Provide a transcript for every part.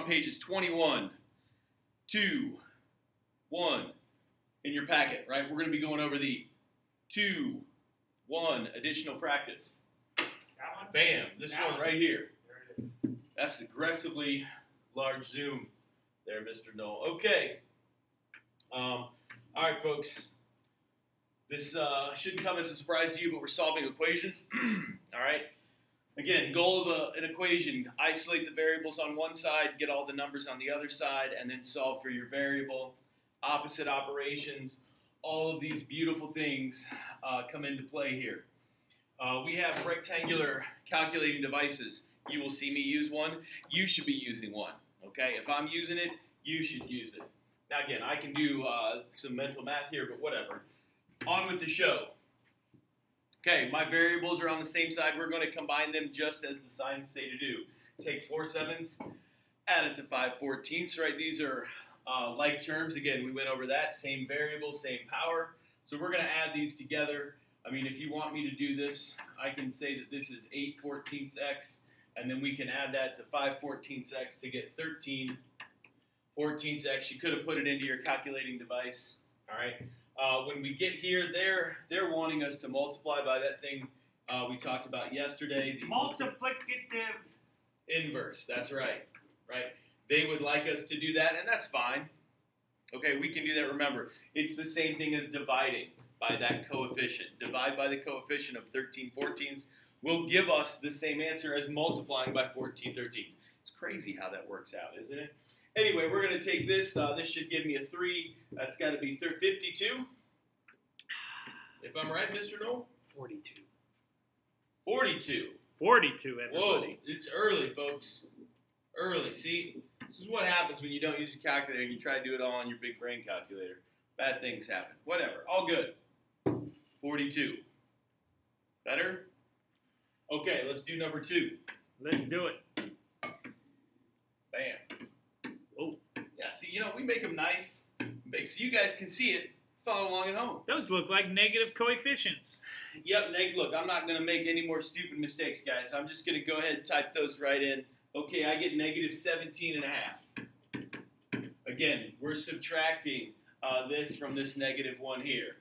pages 21, 2, 1 in your packet, right? We're going to be going over the 2, 1 additional practice. That one? Bam, this one right here. There it is. That's aggressively large zoom there, Mr. Knoll. Okay. All right, folks. This shouldn't come as a surprise to you, but we're solving equations. All right. Again, goal of an equation, isolate the variables on one side, get all the numbers on the other side, and then solve for your variable. Opposite operations, all of these beautiful things come into play here. We have rectangular calculating devices. You will see me use one. You should be using one. Okay? If I'm using it, you should use it. Now, again, I can do some mental math here, but whatever. On with the show. Okay, my variables are on the same side. We're going to combine them just as the signs say to do. Take 4/7, add it to 5/14. Right? These are like terms. Again, we went over that. Same variable, same power. So we're going to add these together. I mean, if you want me to do this, I can say that this is 8/14x, and then we can add that to 5/14x to get 13/14x. You could have put it into your calculating device. All right. When we get here, they're wanting us to multiply by that thing we talked about yesterday. The Multiplicative inverse. That's right. Right. They would like us to do that, and that's fine. Okay, we can do that. Remember, it's the same thing as dividing by that coefficient. Divide by the coefficient of 13/14 will give us the same answer as multiplying by 14/13. It's crazy how that works out, isn't it? Anyway, we're going to take this. This should give me a 3. That's got to be 52. If I'm right, Mr. Knoll? 42. 42. 42, everybody. Whoa, it's early, folks. Early. See, this is what happens when you don't use a calculator and you try to do it all on your big brain calculator. Bad things happen. Whatever. All good. 42. Better? Okay, let's do number 2. Let's do it. Bam. Whoa. Yeah, see, you know, we make them nice, big, so you guys can see it. Follow along at home. Those look like negative coefficients. Yep, look, I'm not going to make any more stupid mistakes, guys. So I'm just going to go ahead and type those right in. Okay, I get negative 17.5. Again, we're subtracting this from this negative 1 here.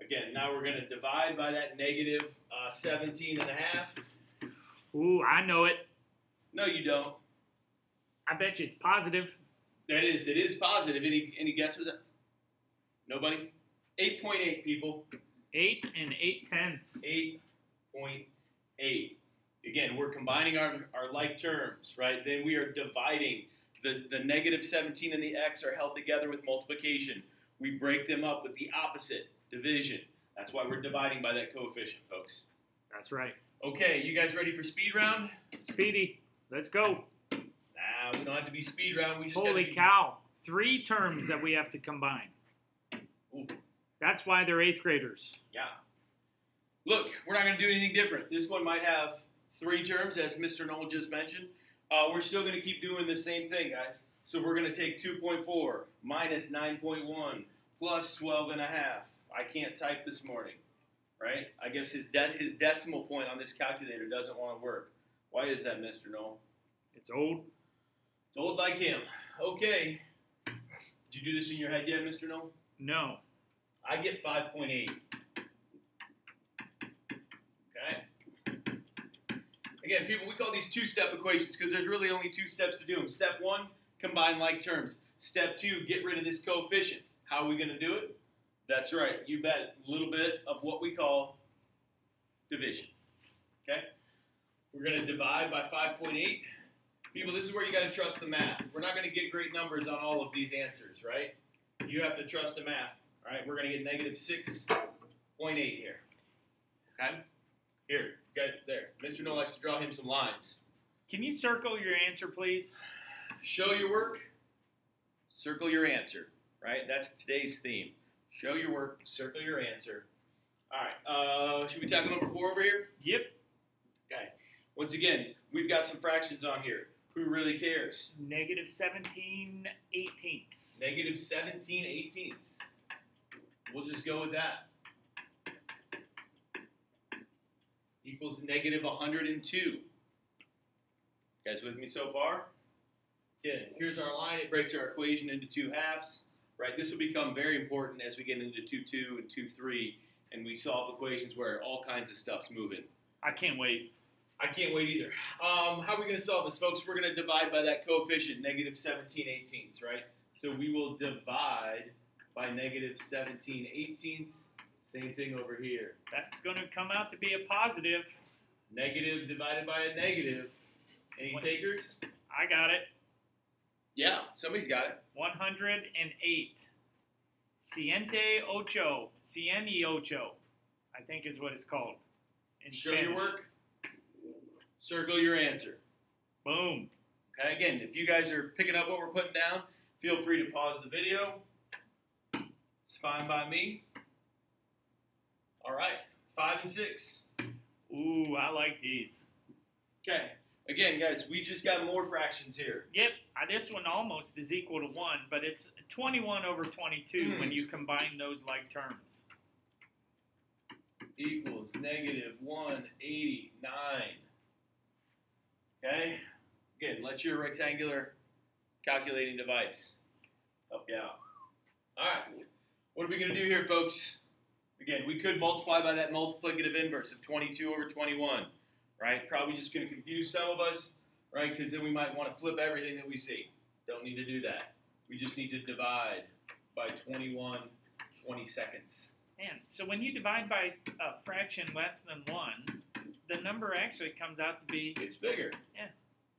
Again, now we're going to divide by that negative 17.5. Ooh, I know it. No, you don't. I bet you it's positive. That is, it is positive. Any guesses? Nobody? 8.8, people. 8 8/10. 8.8. Again, we're combining our like terms, right? Then we are dividing. The negative 17 and the x are held together with multiplication. We break them up with the opposite, division. That's why we're dividing by that coefficient, folks. That's right. Okay, you guys ready for speed round? Speedy. Let's go. Nah, we don't have to be speed round. We just Holy cow. 3 terms that we have to combine. Ooh. That's why they're 8th graders. Yeah. Look, we're not going to do anything different. This one might have 3 terms, as Mr. Knoll just mentioned. We're still going to keep doing the same thing, guys. So we're going to take 2.4 minus 9.1 plus 12.5. I can't type this morning, right? I guess his decimal point on this calculator doesn't want to work. Why is that, Mr. Knoll? It's old. It's old like him. Okay. Did you do this in your head yet, Mr. Knoll? No. I get 5.8. Okay? Again, people, we call these 2-step equations because there's really only 2 steps to do them. Step 1, combine like terms. Step 2, get rid of this coefficient. How are we going to do it? That's right. You bet. A little bit of what we call division. Okay? We're going to divide by 5.8. People, this is where you got to trust the math. We're not going to get great numbers on all of these answers, right? You have to trust the math. All right? We're going to get negative 6.8 here. Okay? Here. Okay, there. Mr. Knoll likes to draw him some lines. Can you circle your answer, please? Show your work. Circle your answer. Right? That's today's theme. Show your work. Circle your answer. All right. Should we tackle number 4 over here? Yep. Okay. Once again, we've got some fractions on here. Who really cares? Negative 17/18. Negative 17/18. We'll just go with that. Equals negative 102. You guys with me so far? Again, here's our line. It breaks our equation into two halves, right? This will become very important as we get into 2-2 and 2-3, and we solve equations where all kinds of stuff's moving. I can't wait. I can't wait either. How are we going to solve this, folks? We're going to divide by that coefficient, negative 17/18, right? So we will divide by negative 17/18. Same thing over here. That's going to come out to be a positive. Negative divided by a negative. Any takers? I got it. Yeah, somebody's got it. 108. Ciente ocho. Ciene ocho, I think is what it's called. In Show Spanish. your work. Circle your answer. Boom. Okay, again, if you guys are picking up what we're putting down, feel free to pause the video. It's fine by me. All right, 5 and 6. Ooh, I like these. Okay, again, guys, we just got more fractions here. Yep, this one almost is equal to 1, but it's 21 over 22 when you combine those like terms. Equals negative 189. Okay, again, let your rectangular calculating device help you out. All right, what are we going to do here, folks? Again, we could multiply by that multiplicative inverse of 22 over 21, right? Probably just going to confuse some of us, right? Because then we might want to flip everything that we see. Don't need to do that. We just need to divide by 21 20-seconds. Man, so when you divide by a fraction less than 1, the number actually comes out to be... It's bigger. Yeah.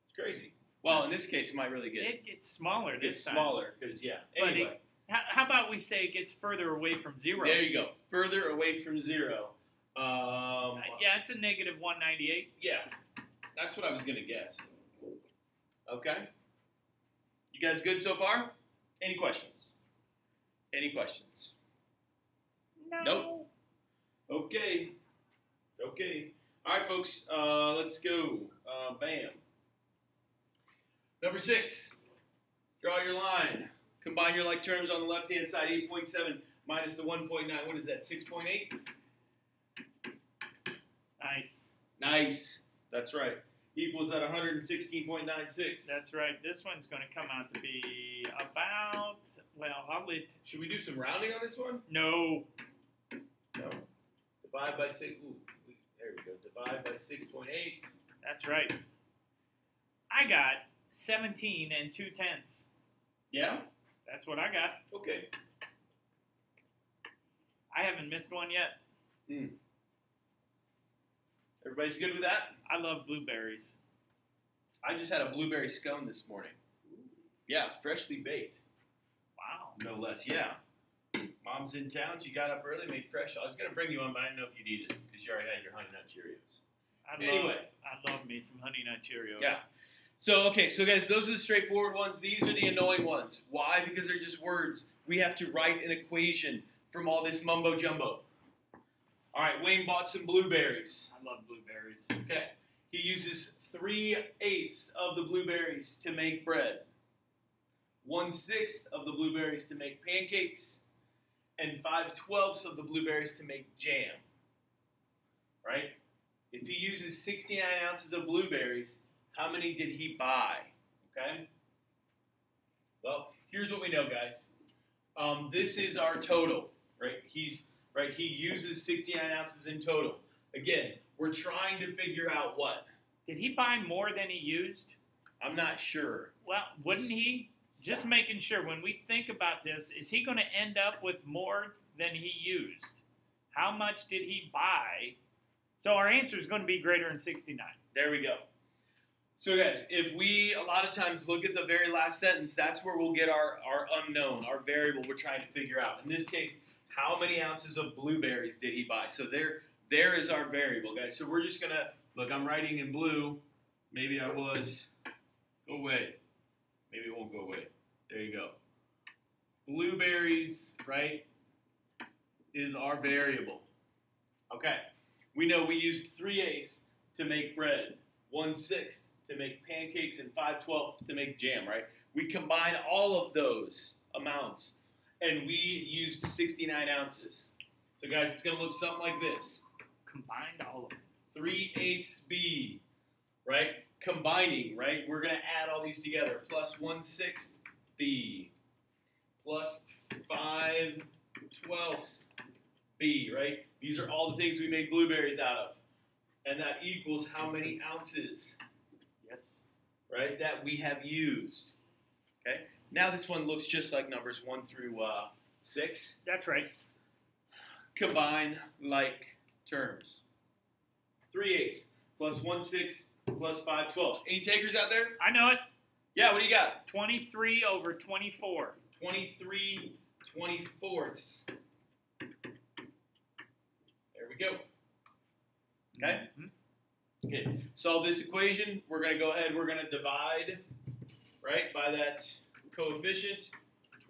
It's crazy. Well, in this case, it might really get... It gets smaller this time. It's smaller, because, yeah. But Anyway. how about we say it gets further away from 0? There you go. Further away from 0. Yeah, it's a negative 198. Yeah. That's what I was going to guess. Okay. You guys good so far? Any questions? Any questions? No. Nope. Okay. Okay. All right, folks. Let's go. Bam. Number 6. Draw your line. Combine your like terms on the left-hand side. 8.7 minus the 1.9. What is that? 6.8? Nice. Nice. That's right. Equals that 116.96. That's right. This one's going to come out to be about, well, I'll let... Should we do some rounding on this one? No. No. Divide by 6. Ooh, there we go. Divide by 6.8. That's right. I got 17 and 2/10. Yeah? That's what I got. Okay. I haven't missed one yet. Everybody's good with that? I love blueberries. I just had a blueberry scone this morning. Yeah, freshly baked. Wow. No less. Yeah. Mom's in town. She got up early, made fresh. I was going to bring you one, but I didn't know if you needed it because you already had your Honey Nut Cheerios. I love me some Honey Nut Cheerios. Yeah. So, okay, so guys, those are the straightforward ones. These are the annoying ones. Why? Because they're just words. We have to write an equation from all this mumbo jumbo. All right, Wayne bought some blueberries. I love blueberries. Okay. He uses 3/8 of the blueberries to make bread, 1/6 of the blueberries to make pancakes, and 5/12 of the blueberries to make jam. Right? If he uses 69 ounces of blueberries, how many did he buy? Okay? Well, here's what we know, guys. This is our total, right? He uses 69 ounces in total. Again, we're trying to figure out what? Did he buy more than he used? I'm not sure. Well, wouldn't he? Just making sure, when we think about this, is he going to end up with more than he used? How much did he buy? So our answer is going to be greater than 69. There we go. So guys, if we a lot of times look at the very last sentence, that's where we'll get our unknown, our variable we're trying to figure out. In this case, how many ounces of blueberries did he buy? So there is our variable, guys. So we're just going to, look, I'm writing in blue. Maybe I was, go away. Maybe it won't go away. There you go. Blueberries, right, is our variable. Okay. We know we used 3/8 to make bread, 1/6 to make pancakes, and 5/12 to make jam, right? We combine all of those amounts, and we used 69 ounces. So, guys, it's going to look something like this. Combined all of it. 3/8 B, right? combining, right? We're going to add all these together. Plus 1/6 B plus 5/12 B, right? These are all the things we make blueberries out of. And that equals how many ounces, Yes. right, that we have used. Okay? Now this one looks just like numbers 1 through 6. That's right. Combine like terms. 3/8 plus 1/6 plus 5/12. Any takers out there? I know it. Yeah, what do you got? 23 over 24. 23/24. There we go. Okay? Okay. Solve this equation. We're going to go ahead. We're going to divide, right, by that coefficient.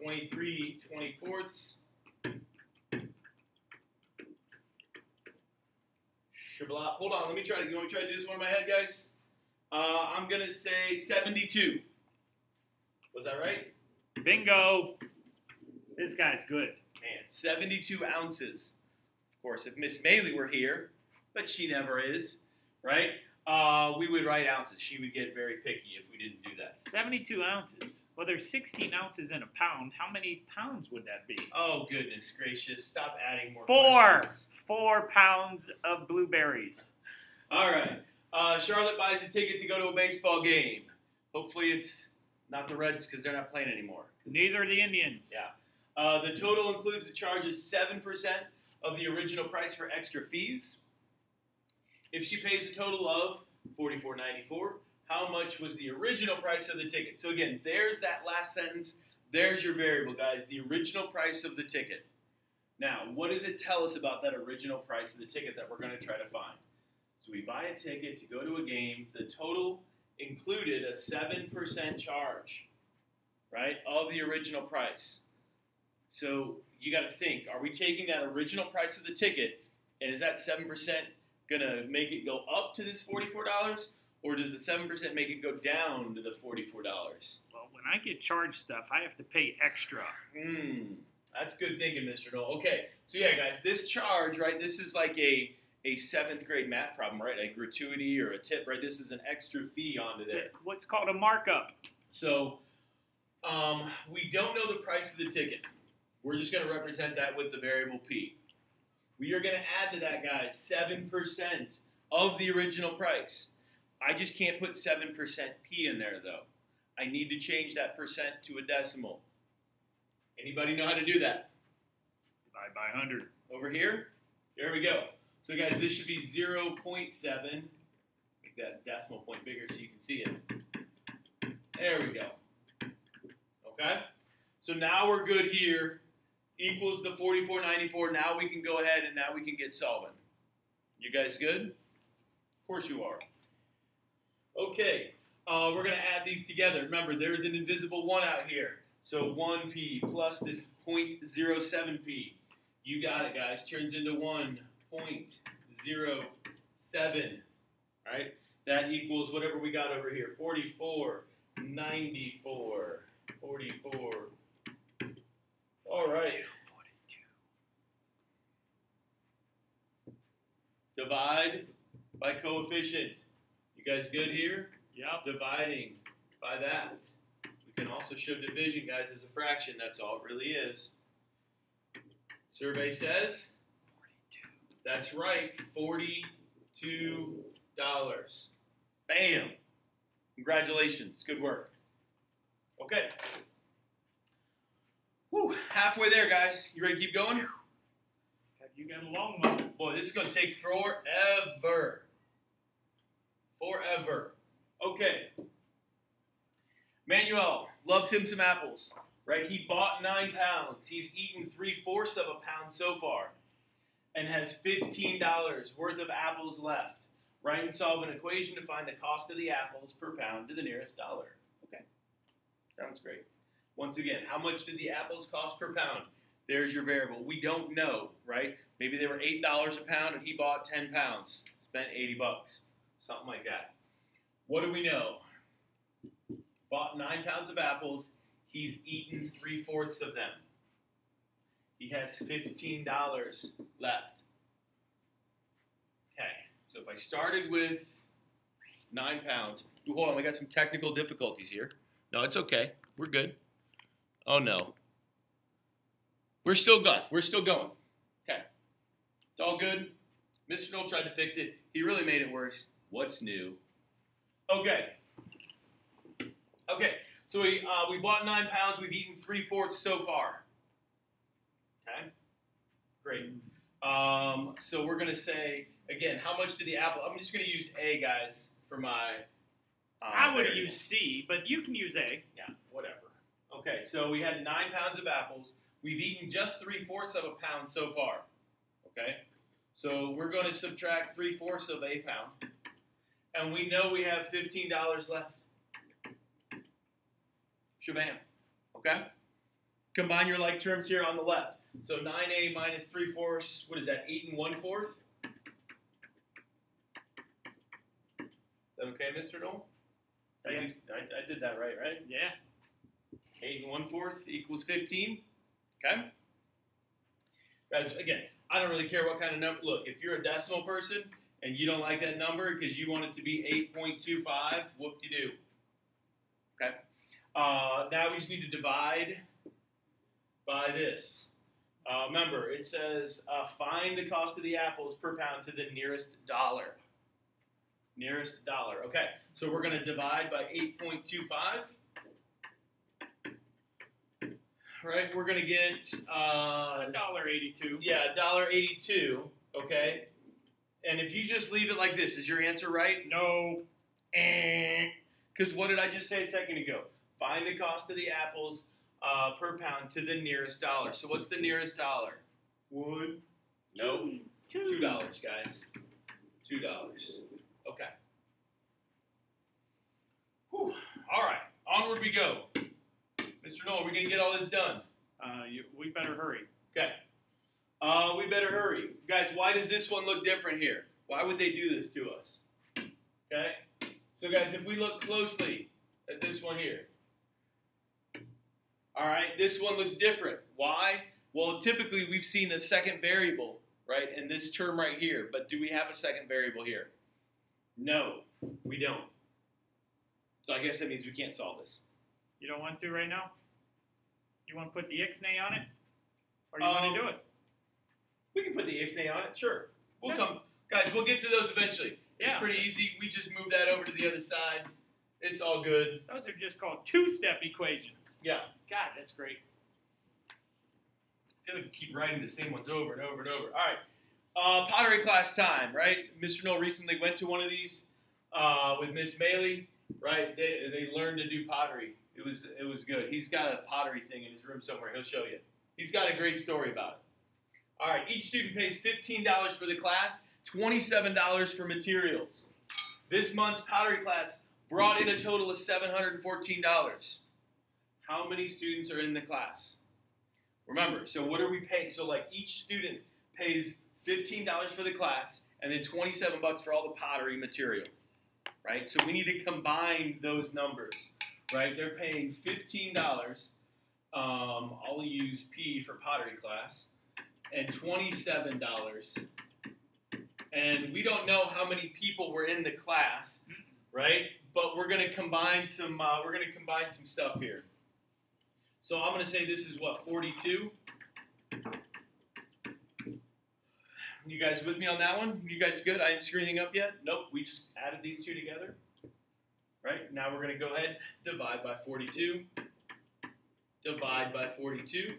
23/24. Hold on. Let me try to. You want me to try to do this one in my head, guys? I'm going to say 72. Was that right? Bingo. This guy's good. Man, 72 ounces. Of course, if Miss Maley were here, but she never is, right? We would write ounces. She would get very picky if we didn't do that. 72 ounces. Well, there's 16 ounces in a pound. How many pounds would that be? Oh, goodness gracious. Stop adding more 4. questions. 4 pounds of blueberries. All right. Charlotte buys a ticket to go to a baseball game. Hopefully it's not the Reds because they're not playing anymore. Neither are the Indians. Yeah. The total includes a charge of 7% of the original price for extra fees. If she pays a total of $44.94, how much was the original price of the ticket? So again, there's that last sentence. There's your variable, guys, the original price of the ticket. Now, what does it tell us about that original price of the ticket that we're going to try to find? So we buy a ticket to go to a game. The total included a 7% charge, right, of the original price. So you got to think, are we taking that original price of the ticket, and is that 7% going to make it go up to this $44, or does the 7% make it go down to the $44? Well, when I get charged stuff, I have to pay extra. That's good thinking, Mr. Knoll. Okay, so yeah, guys, this charge, right, this is like a 7th grade math problem, right, a gratuity or a tip, right? This is an extra fee onto there. What's called a markup. So we don't know the price of the ticket. We're just going to represent that with the variable P. We are going to add to that, guys, 7% of the original price. I just can't put 7% P in there, though. I need to change that percent to a decimal. Anybody know how to do that? Divide by 100. Over here? There we go. So, guys, this should be 0.7. Make that decimal point bigger so you can see it. There we go. Okay? So now we're good here. Equals the $44.94. Now we can go ahead and now we can get solving. You guys good? Of course you are. Okay. We're going to add these together. Remember, there's an invisible 1 out here. So 1P plus this 0.07P. You got it, guys. Turns into 1.07. Right? That equals whatever we got over here. 44.94. 44. All right. Divide by coefficient. You guys good here? Yep. Dividing by that. We can also show division, guys, as a fraction. That's all it really is. Survey says? 42. That's right. $42. Bam. Congratulations. Good work. Okay. Whew, halfway there, guys. You ready to keep going? You got a long one. Boy, this is going to take forever. Forever. Okay. Manuel loves him some apples, right? He bought 9 pounds. He's eaten 3/4 of a pound so far and has $15 worth of apples left. Write and solve an equation to find the cost of the apples per pound to the nearest dollar. Okay. Sounds great. Once again, how much did the apples cost per pound? There's your variable. We don't know, right? Maybe they were $8 a pound and he bought 10 pounds. Spent $80. Something like that. What do we know? Bought 9 pounds of apples. He's eaten 3/4 of them. He has $15 left. Okay, so if I started with 9 pounds. Ooh, hold on, we got some technical difficulties here. No, it's okay. We're good. Oh, no. We're still good. We're still going. Okay. It's all good. Mr. Knoll tried to fix it. He really made it worse. What's new? Okay. Okay. So we bought 9 pounds. We've eaten 3/4 so far. Okay. Great. So we're gonna say again, how much did the apple? I'm just gonna use A, guys, for my. I would variable. use C, but you can use A. Yeah, whatever. Okay, so we had 9 pounds of apples. We've eaten just 3/4 of a pound so far. Okay, so we're going to subtract 3/4 of a pound, and we know we have $15 left. Shabam. Okay. Combine your like terms here on the left. So 9A minus 3/4. What is that? 8 1/4. Is that okay, Mr. Knoll? Yeah. I did that right? Yeah. 8 1/4 equals 15. Okay? Guys, again, I don't really care what kind of number. Look, if you're a decimal person and you don't like that number because you want it to be 8.25, whoop-de-doo. Okay? Now we just need to divide by this. Remember, it says find the cost of the apples per pound to the nearest dollar. Nearest dollar. Okay, so we're going to divide by 8.25. Right, we're going to get $1.82. yeah, $1.82. Okay, and if you just leave it like this, is your answer right? No. Because what did I just say a second ago? Find the cost of the apples per pound to the nearest dollar. So what's the nearest dollar? Wood? Nope. $2, guys. $2. Okay. Whew. All right. Onward we go. Mr. Knoll, are we going to get all this done? We better hurry. Okay. We better hurry. Guys, why does this one look different here? Why would they do this to us? Okay. So, guys, if we look closely at this one here. All right, this one looks different. Why? Well, typically we've seen a second variable, right, in this term right here. But do we have a second variable here? No, we don't. So I guess that means we can't solve this. You don't want to right now? You want to put the ixnay on it? Or you want to do it? We can put the ixnay on it, sure. We'll Yeah. come. Guys, we'll get to those eventually. Yeah. It's pretty easy. We just move that over to the other side. It's all good. Those are just called two-step equations. Yeah. God, that's great. I feel like we keep writing the same ones over and over and over. All right. Pottery class time, right? Mr. Knoll recently went to one of these with Miss Maley, right? They learned to do pottery. It was good. He's got a pottery thing in his room somewhere. He'll show you. He's got a great story about it. All right. Each student pays $15 for the class, $27 for materials. This month's pottery class brought in a total of $714. How many students are in the class? Remember, so what are we paying? So like each student pays $15 for the class and then $27 for all the pottery material, right? So we need to combine those numbers, right? They're paying $15. I'll use P for pottery class, and $27. And we don't know how many people were in the class, right? But we're going to combine some. Stuff here. So I'm going to say this is what, 42. You guys with me on that one? You guys good? I didn't screw anything up yet? Nope. We just added these two together. Right? Now we're going to go ahead, divide by 42. Divide by 42.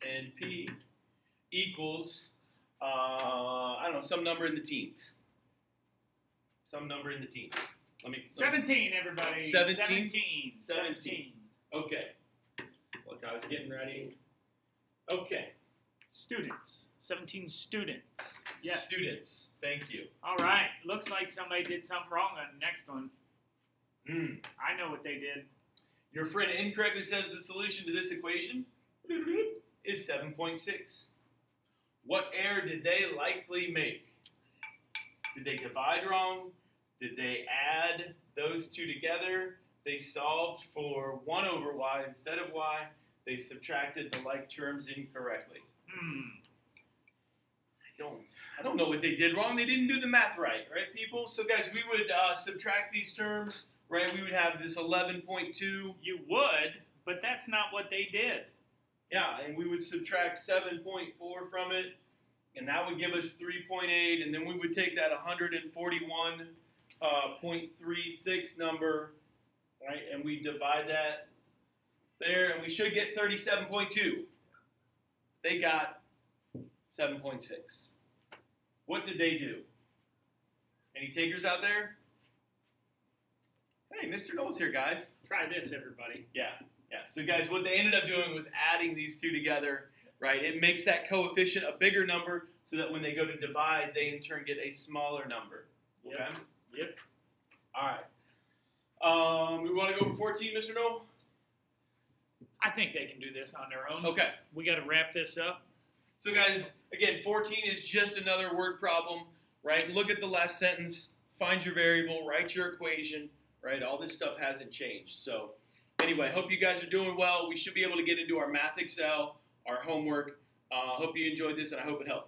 And P equals, I don't know, some number in the teens. Some number in the teens. 17, everybody. 17? 17. Okay. Look, I was getting ready. Okay. Students. 17 students. Yeah. Students. Thank you. All right. Looks like somebody did something wrong on the next one. I know what they did. Your friend incorrectly says the solution to this equation is 7.6. What error did they likely make? Did they divide wrong? Did they add those two together? They solved for 1 over y instead of y. They subtracted the like terms incorrectly. I don't know what they did wrong. They didn't do the math right, people? So, guys, we would subtract these terms, right? We would have this 11.2. You would, but that's not what they did. Yeah, and we would subtract 7.4 from it, and that would give us 3.8, and then we would take that 141.36 number, right, and we divide that there, and we should get 37.2. They got 7.6. What did they do? Any takers out there? Hey, Mr. Knowles here, guys. Try this, everybody. Yeah. So, guys, what they ended up doing was adding these two together, right? It makes that coefficient a bigger number so that when they go to divide, they in turn get a smaller number. Okay? Yep. All right. We want to go for 14, Mr. Knoll? I think they can do this on their own. Okay. We got to wrap this up. So, guys, again, 14 is just another word problem, right? Look at the last sentence, find your variable, write your equation, right? All this stuff hasn't changed. So, anyway, hope you guys are doing well. We should be able to get into our Math Excel, our homework. Hope you enjoyed this, and I hope it helped.